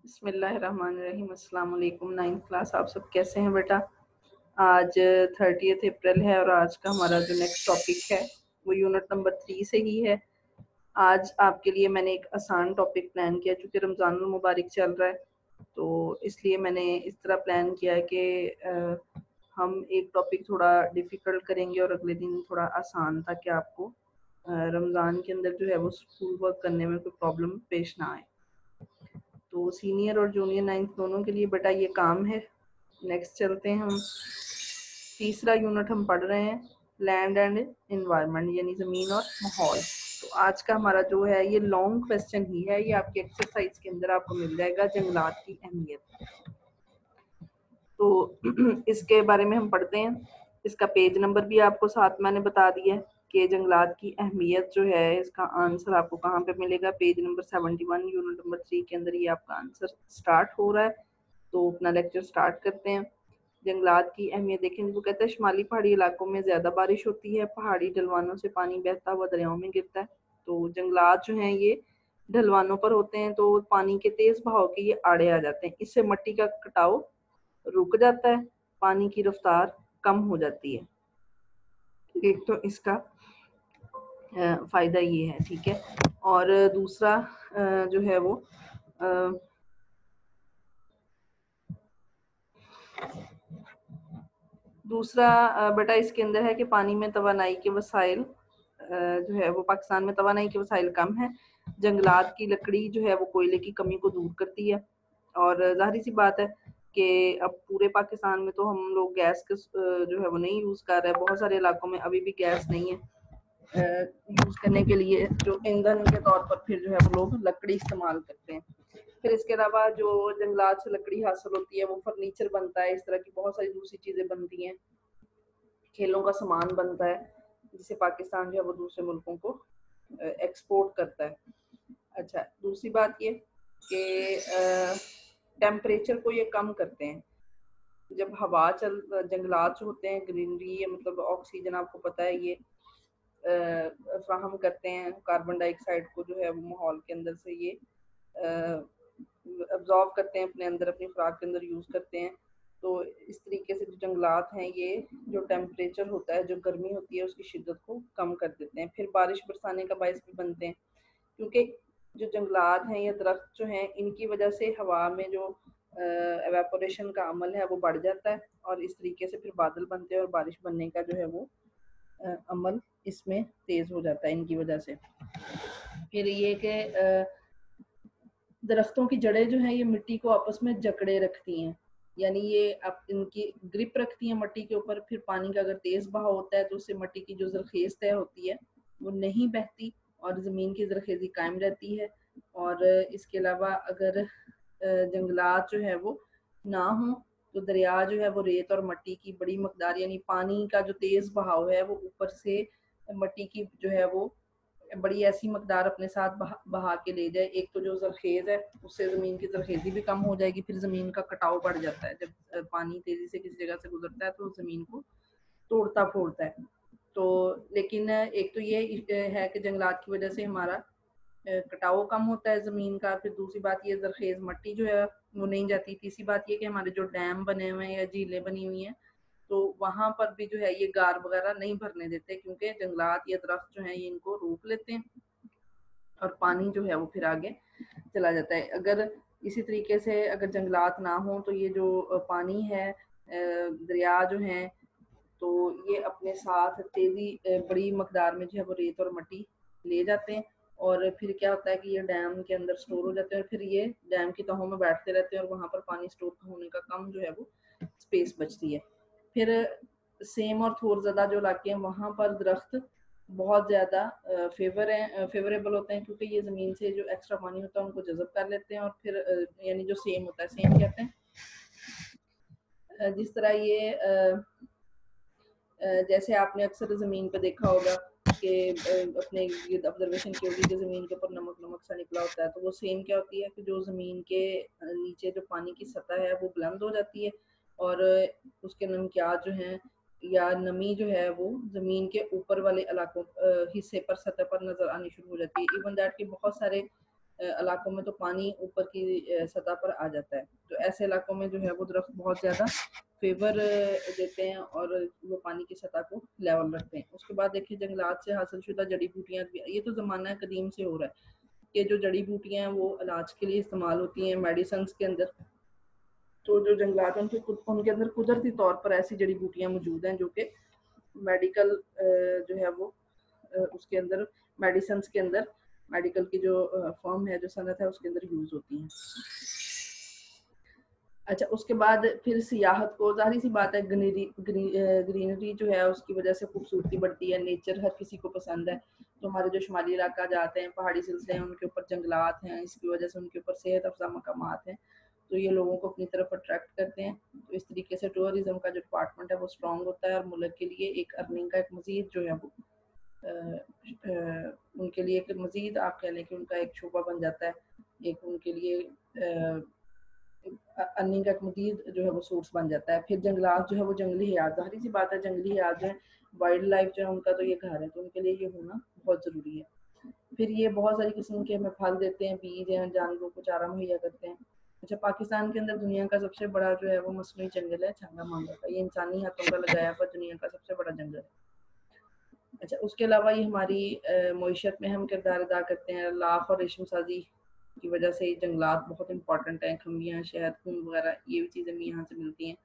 बिस्मिल्लाहिर्रहमानिर्रहीम। अस्सलाम वालेकुम। 9th क्लास, आप सब कैसे हैं बेटा? आज 30 अप्रैल है और आज का हमारा जो नेक्स्ट टॉपिक है वो यूनिट नंबर 3 से ही है। आज आपके लिए मैंने एक आसान टॉपिक प्लान किया क्योंकि रमज़ानुल मुबारक चल रहा है, तो इसलिए मैंने इस तरह प्लान किया है कि हम एक टॉपिक थोड़ा डिफ़िकल्ट करेंगे और अगले दिन थोड़ा आसान, ताकि आपको रमज़ान के अंदर जो है वो स्कूल वर्क करने में कोई प्रॉब्लम पेश ना आए। तो सीनियर और जूनियर 9th दोनों के लिए बेटा ये काम है। नेक्स्ट चलते हैं हम। तीसरा यूनिट हम पढ़ रहे हैं लैंड एंड एनवायरनमेंट, यानी ज़मीन और माहौल। तो आज का हमारा जो है ये लॉन्ग क्वेश्चन ही है, ये आपके एक्सरसाइज के अंदर आपको मिल जाएगा, जंगलात की अहमियत। तो इसके बारे में हम पढ़ते हैं। इसका पेज नंबर भी आपको साथ मैंने बता दिया है कि जंगलात की अहमियत जो है, इसका आंसर आपको कहाँ पे मिलेगा। पेज नंबर 71 यूनिट नंबर 3 के अंदर ये आपका आंसर स्टार्ट हो रहा है। तो अपना लेक्चर स्टार्ट करते हैं। जंगलात की अहमियत देखें, वो कहता है शुमाली पहाड़ी इलाकों में ज़्यादा बारिश होती है, पहाड़ी ढलवानों से पानी बहता हुआ दरियाओं में गिरता है। तो जंगलात जो हैं ये ढलवानों पर होते हैं, तो पानी के तेज़ बहाव के ये आड़े आ जाते हैं। इससे मिट्टी का कटाव रुक जाता है, पानी की रफ्तार कम हो जाती है। एक तो इसका फ़ायदा ये है, ठीक है। और दूसरा जो है वो दूसरा बेटा इसके अंदर है कि पानी में तवानाई के वसाइल जो है वो, पाकिस्तान में तवानाई के वसाइल कम है। जंगलात की लकड़ी जो है वो कोयले की कमी को दूर करती है। और ज़ाहिर सी बात है कि अब पूरे पाकिस्तान में तो हम लोग गैस के जो है वो नहीं यूज़ कर रहे हैं। बहुत सारे इलाकों में अभी भी गैस नहीं है यूज़ करने के लिए, जो ईंधन के तौर पर फिर जो है वो लोग लकड़ी इस्तेमाल करते हैं। फिर इसके अलावा जो जंगलात से लकड़ी हासिल होती है वो फर्नीचर बनता है, इस तरह की बहुत सारी दूसरी चीज़ें बनती हैं, खेलों का सामान बनता है, जिसे पाकिस्तान जो है वो दूसरे मुल्कों को एक्सपोर्ट करता है। अच्छा, दूसरी बात ये कि टेम्परेचर को ये कम करते हैं। जब हवा जंगलात जो होते हैं ग्रीनरी, मतलब ऑक्सीजन आपको पता है ये फ्राहम करते हैं, कार्बन डाइऑक्साइड को जो है वो माहौल के अंदर से ये अब्जॉर्व करते हैं, अपने अंदर अपनी खुराक के अंदर यूज़ करते हैं। तो इस तरीके से जो जंगलात हैं ये जो टेम्परेचर होता है, जो गर्मी होती है, उसकी शिद्दत को कम कर देते हैं। फिर बारिश बरसाने का बायस भी बनते हैं, क्योंकि जो जंगलात हैं या दरख्त जो हैं, इनकी वजह से हवा में जो एवेपोरेशन का अमल है वो बढ़ जाता है, और इस तरीके से फिर बादल बनते हैं और बारिश बनने का जो है वो अमल इसमें तेज़ हो जाता है इनकी वजह से। फिर ये कि दरख्तों की जड़ें जो हैं ये मिट्टी को आपस में जकड़े रखती हैं, यानी ये अब इनकी ग्रिप रखती हैं मिट्टी के ऊपर। फिर पानी का अगर तेज़ बहाव होता है तो उससे मिट्टी की जो ज़रखेज़ तय होती है वो नहीं बहती और ज़मीन की ज़रखेज़ी कायम रहती है। और इसके अलावा अगर जंगलात जो है वो ना हो तो दरिया जो है वो रेत और मिट्टी की बड़ी मकदार, यानी पानी का जो तेज़ बहाव है वो ऊपर से मिट्टी की जो है वो बड़ी ऐसी मकदार अपने साथ बहा के ले जाए। एक तो जो ज़रखेज़ है उससे ज़मीन की ज़रखेज़ी भी कम हो जाएगी, फिर ज़मीन का कटाव बढ़ जाता है। जब पानी तेज़ी से किसी जगह से गुजरता है तो ज़मीन को तोड़ता फोड़ता है। तो लेकिन एक तो ये है कि जंगलात की वजह से हमारा कटाव कम होता है ज़मीन का। फिर दूसरी बात ये, ज़रखेज़ मिट्टी जो है वो नहीं जाती। तीसरी बात ये कि हमारे जो डैम बने हुए हैं या झीलें बनी हुई हैं, तो वहाँ पर भी जो है ये गार वगैरह नहीं भरने देते, क्योंकि जंगलात या दरख्त जो हैं ये इनको रोक लेते हैं और पानी जो है वो फिर आगे चला जाता है। अगर इसी तरीके से अगर जंगलात ना हो तो ये जो पानी है, दरिया जो हैं, तो ये अपने साथ बड़ी मकदार में जो है वो रेत और मिट्टी ले जाते हैं, और फिर क्या होता है कि ये डैम के अंदर स्टोर हो जाते हैं, और फिर ये डैम की तहों में बैठते रहते हैं और वहाँ पर पानी स्टोर होने का कम जो है वो स्पेस बचती है। फिर सेम और थोरज़दा जो इलाके हैं वहाँ पर दरख्त बहुत ज़्यादा फेवरेबल होते हैं, क्योंकि ये ज़मीन से जो एक्स्ट्रा पानी होता है उनको जज़ब कर लेते हैं। और फिर यानी जो सेम होता है, सेम कहते हैं जिस तरह ये जैसे आपने अक्सर ज़मीन पे देखा होगा कि अपने गिर्द ऑब्जर्वेशन की होगी कि ज़मीन के ऊपर नमक नमक सा निकला होता है, तो वो सेम क्या होती है कि जो ज़मीन के नीचे जो पानी की सतह है वो बुलंद हो जाती है, और उसके नमकियात जो हैं या नमी जो है वो ज़मीन के ऊपर वाले इलाकों हिस्से पर, सतह पर नज़र आनी शुरू हो जाती है। इवन दैट कि बहुत सारे इलाकों में तो पानी ऊपर की सतह पर आ जाता है। तो ऐसे इलाकों में जो है वो दरख्त बहुत ज़्यादा फेवर देते हैं और वो पानी की सतह को लेवल रखते हैं। उसके बाद देखिए जंगलात से हासिल शुदा जड़ी बूटियाँ, ये तो ज़माना कदीम से हो रहा है कि जो जड़ी बूटियाँ हैं वो इलाज के लिए इस्तेमाल होती हैं मेडिसिन के अंदर। तो जो जंगलात हैं उनके अंदर कुदरती तौर पर ऐसी जड़ी बूटियाँ मौजूद हैं जो कि मेडिकल जो है वो उसके अंदर मेडिसिन के अंदर मेडिकल की जो फॉर्म है, जो सनत है, उसके अंदर यूज़ होती हैं। अच्छा, उसके बाद फिर सियाहत को, ज़ाहिर सी बात है, ग्रीनरी जो है उसकी वजह से खूबसूरती बढ़ती है। नेचर हर किसी को पसंद है। तो हमारे जो शुमाली इलाका जाते हैं, पहाड़ी सिलसिले हैं, उनके ऊपर जंगलात हैं, इसकी वजह से उनके ऊपर सेहत अफ़ज़ा मकामात हैं, तो ये लोगों को अपनी तरफ अट्रैक्ट करते हैं। तो इस तरीके से टूरिज़्म का जो डिपार्टमेंट है वो स्ट्रॉन्ग होता है और मुल्क के लिए एक अर्निंग का एक मज़ीद जो है वो उनके लिए एक मज़ीद, आप कह लें कि उनका एक शोबा बन जाता है। एक उनके लिए अर्निंग का एक मज़ीद जो है वो सोर्स बन जाता है। फिर जंगलात जो है वो जंगली हयात, ज़ाहिर सी बात है, जंगली हयात जो है, वाइल्ड लाइफ जो है, उनका तो ये घर है, तो उनके लिए ये होना बहुत ज़रूरी है। फिर ये बहुत सारी किस्म के हमें फल देते हैं, बीज हैं, जानवरों को चारा मुहैया करते हैं। अच्छा, पाकिस्तान के अंदर दुनिया का सबसे बड़ा जो है वो मसनूई जंगल है छंगा मांगा का। ये इंसानी हाथों का लगाया हुआ दुनिया का सबसे बड़ा जंगल है। अच्छा, उसके अलावा ये हमारी मईशत में हम किरदार अदा करते हैं। लाख और रेशम साजी की वजह से ये जंगलात बहुत इंपॉर्टेंट हैं। खम्बियाँ, शहद, ऊन वगैरह ये भी चीज़ें हमें यहाँ से मिलती हैं।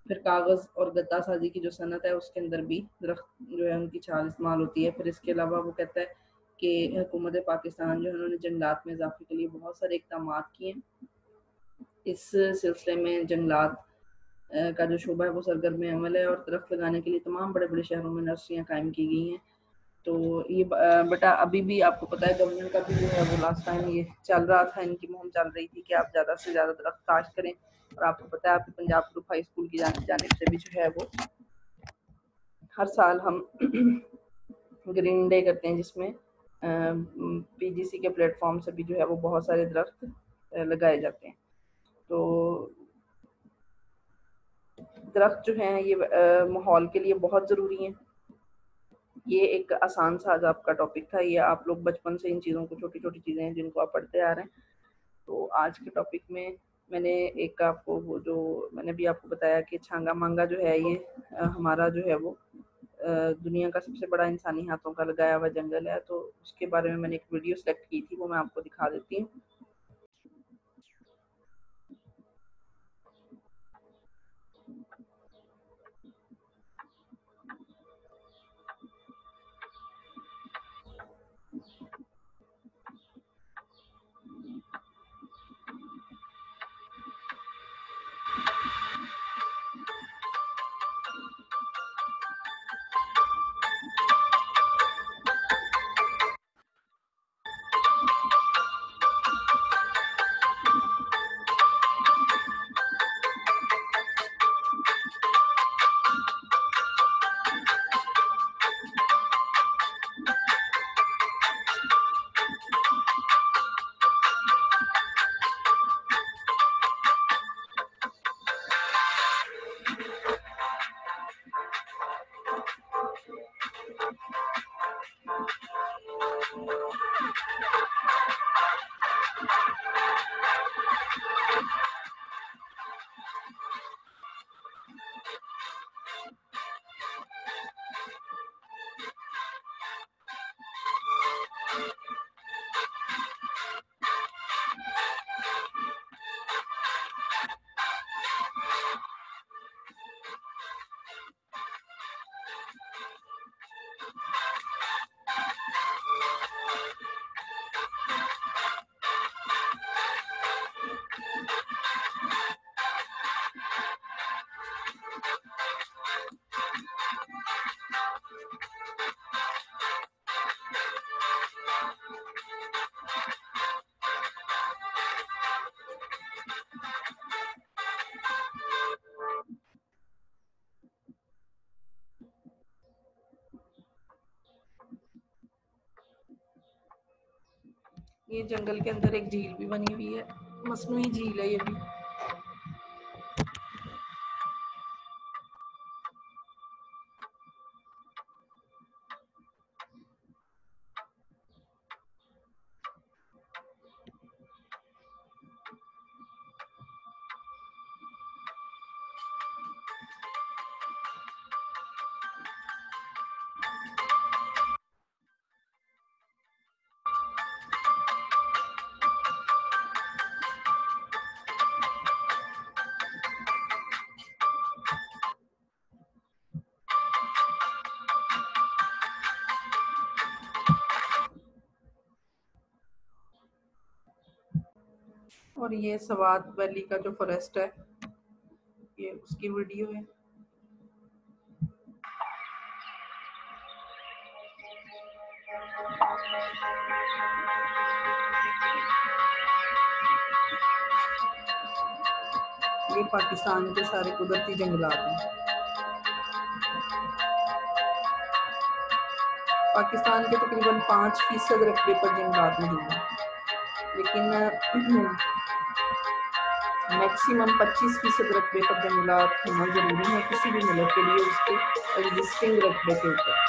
फिर कागज़ और गत्ता साजी की जो सनत है उसके अंदर भी दरख्त जो है उनकी छाल इस्तेमाल होती है। फिर इसके अलावा वो कहता है कि हुकूमत पाकिस्तान जो है उन्होंने जंगलात में इजाफे के लिए बहुत सारे इकदाम किए हैं। इस सिलसिले में जंगलात का जो शोबा है वो सरगर्म अमल है और दरख्त लगाने के लिए तमाम बड़े बड़े शहरों में नर्सरियाँ कायम की गई हैं। तो ये बेटा अभी भी आपको पता है गवर्नमेंट का भी जो है वो लास्ट टाइम ये चल रहा था, इनकी मुहिम चल रही थी कि आप ज़्यादा से ज़्यादा दरख्त काश्त करें। और आपको पता है आपके पंजाब ग्रुप हाई स्कूल की जानिब से भी जो है वो हर साल हम ग्रीन डे करते हैं, जिसमें पीजीसी के प्लेटफॉर्म से भी जो है वो बहुत सारे दरख्त लगाए जाते हैं। तो दरख्त जो हैं ये माहौल के लिए बहुत ज़रूरी हैं। ये एक आसान सा आज आपका टॉपिक था। ये आप लोग बचपन से इन चीज़ों को, छोटी-छोटी चीज़ें हैं जिनको आप पढ़ते आ रहे हैं। तो आज के टॉपिक में मैंने एक आपको वो जो मैंने भी आपको बताया कि छांगा मांगा जो है ये हमारा जो है वो दुनिया का सबसे बड़ा इंसानी हाथों का लगाया हुआ जंगल है। तो उसके बारे में मैंने एक वीडियो सेलेक्ट की थी, वो मैं आपको दिखा देती हूँ। ये जंगल के अंदर एक झील भी बनी हुई है, मसनूई झील है ये भी। और ये सवात वैली का जो फॉरेस्ट है, ये उसकी वीडियो है। ये पाकिस्तान के सारे कुदरती जंगलात हैं। पाकिस्तान के तकरीबन 5% रकबे पर जंगलात मौजूद हैं, लेकिन मैक्सिमम 25% रकबे पर जंगलात होना ज़रूरी है किसी भी मुल्क के लिए उसके एग्जिस्टिंग रकबे के ऊपर।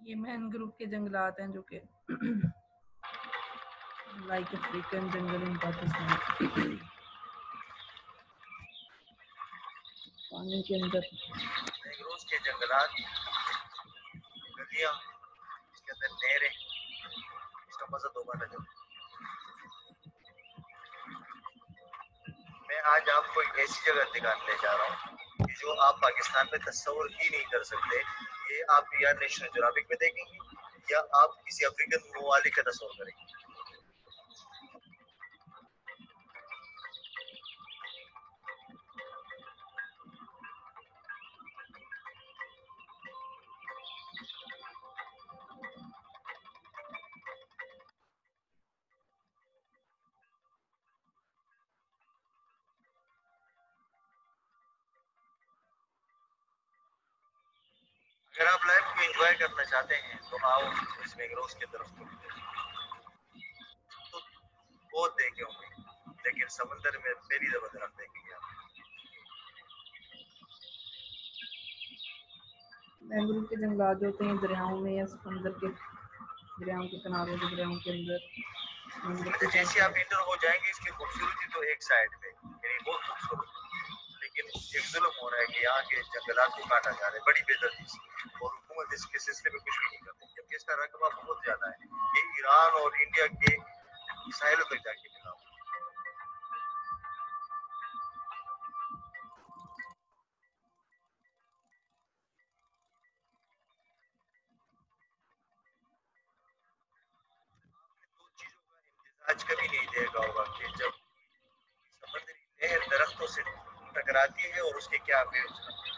ये मैनग्रोव के जंगलात हैं जो कि लाइक अफ्रीकन जंगल इन पाकिस्तान, पानी के अंदर मैंग्रोव के जंगलात, नदियाँ, इसके अंदर नहरें, इसका मजा दोबारा जब मैं आज आपको एक ऐसी जगह दिखाने जा रहा हूँ कि जो आप पाकिस्तान में तस्वर ही नहीं कर सकते। ये आप या नेशनल ज्योग्राफिक में देखेंगे या आप किसी अफ्रीकन ममालिक का तस्वर करेंगे। अगर आप लाइफ को एंजॉय करना चाहते हैं तो आओ इस मैंग्रोव के तरफ तो बहुत देखे होंगे, लेकिन समंदर में पहली दफा दरख्त देखेंगे आप। मैंग्रोव के जंगलात जो होते हैं दरियाओं में या समंदर के दरियाओं के किनारों के दरियाओं के अंदर समंदर अच्छा, के जैसे साथ आप इंटर हो जाएंगे इसकी खूबसूरती तो एक साइड पे यानी बहुत खूबसूरत, लेकिन एक जुल्म हो रहा है कि यहाँ के जंगलात को काटा जा रहा है बड़ी बेदर्दी से, और हुकूमत इसके सिलसिले में कुछ भी नहीं करती, जबकि इसका रकबा बहुत ज्यादा है। ये ईरान और इंडिया के साहिलों तक जाके मिला। दो चीजों का इम्तिजाज कभी नहीं देखा होगा कि जब समुद्री लहर दरख्तों से टकराती है और उसके क्या वेव्स बनते हैं।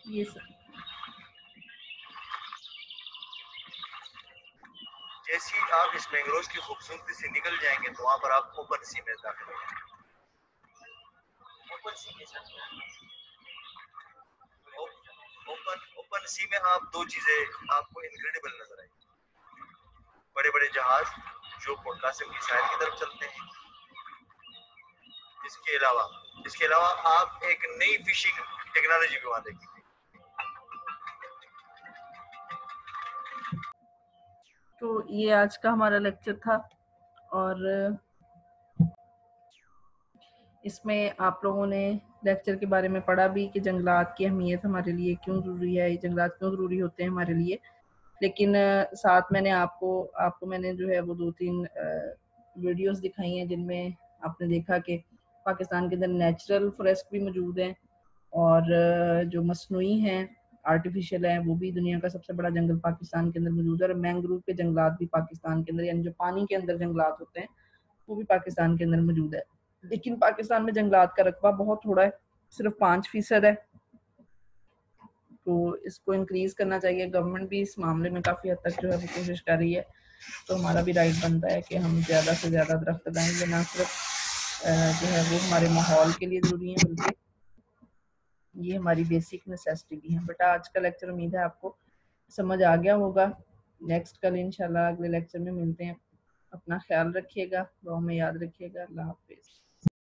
ये सब जैसे ही आप इस मैंग्रोव की खूबसूरती से निकल जाएंगे तो वहां पर आप ओपन सी में दाखिल हो जाएंगे। ओपन सी के साथ ओपन ओपन सी में आप दो चीजें आपको इनक्रेडिबल नजर आएगी। बड़े बड़े जहाज जो पोर्ट कासिम की साइड की तरफ चलते हैं। इसके अलावा आप एक नई फिशिंग टेक्नोलॉजी भी वहां देखेंगे। तो ये आज का हमारा लेक्चर था, और इसमें आप लोगों ने लेक्चर के बारे में पढ़ा भी कि जंगलात की अहमियत हमारे लिए क्यों ज़रूरी है, ये जंगलात क्यों ज़रूरी होते हैं हमारे लिए। लेकिन साथ मैंने आपको मैंने जो है वो 2-3 वीडियोस दिखाई हैं जिनमें आपने देखा कि पाकिस्तान के अंदर नेचुरल फॉरेस्ट भी मौजूद हैं, और जो मसनूई हैं, आर्टिफिशियल हैं, वो भी। दुनिया का सबसे बड़ा जंगल पाकिस्तान के अंदर मौजूद है, और मैंग्रोव के जंगलात भी पाकिस्तान के अंदर, यानी जो पानी के अंदर जंगलात होते हैं वो भी पाकिस्तान के अंदर मौजूद है। लेकिन पाकिस्तान में जंगलात का रकबा बहुत थोड़ा है, सिर्फ 5% है। तो इसको इंक्रीज करना चाहिए। गवर्नमेंट भी इस मामले में काफ़ी हद तक जो है वो कोशिश कर रही है। तो हमारा भी राइट बनता है कि हम ज़्यादा से ज़्यादा दरख्त लगाएं। ये ना सिर्फ जो है वो हमारे माहौल के लिए ज़रूरी है, बल्कि ये हमारी बेसिक नेसेसिटी भी है। बेटा आज का लेक्चर उम्मीद है आपको समझ आ गया होगा। नेक्स्ट कल इंशाल्लाह अगले लेक्चर में मिलते हैं। अपना ख्याल रखिएगा, दुआ में याद रखिएगा। अल्लाह हाफिज़।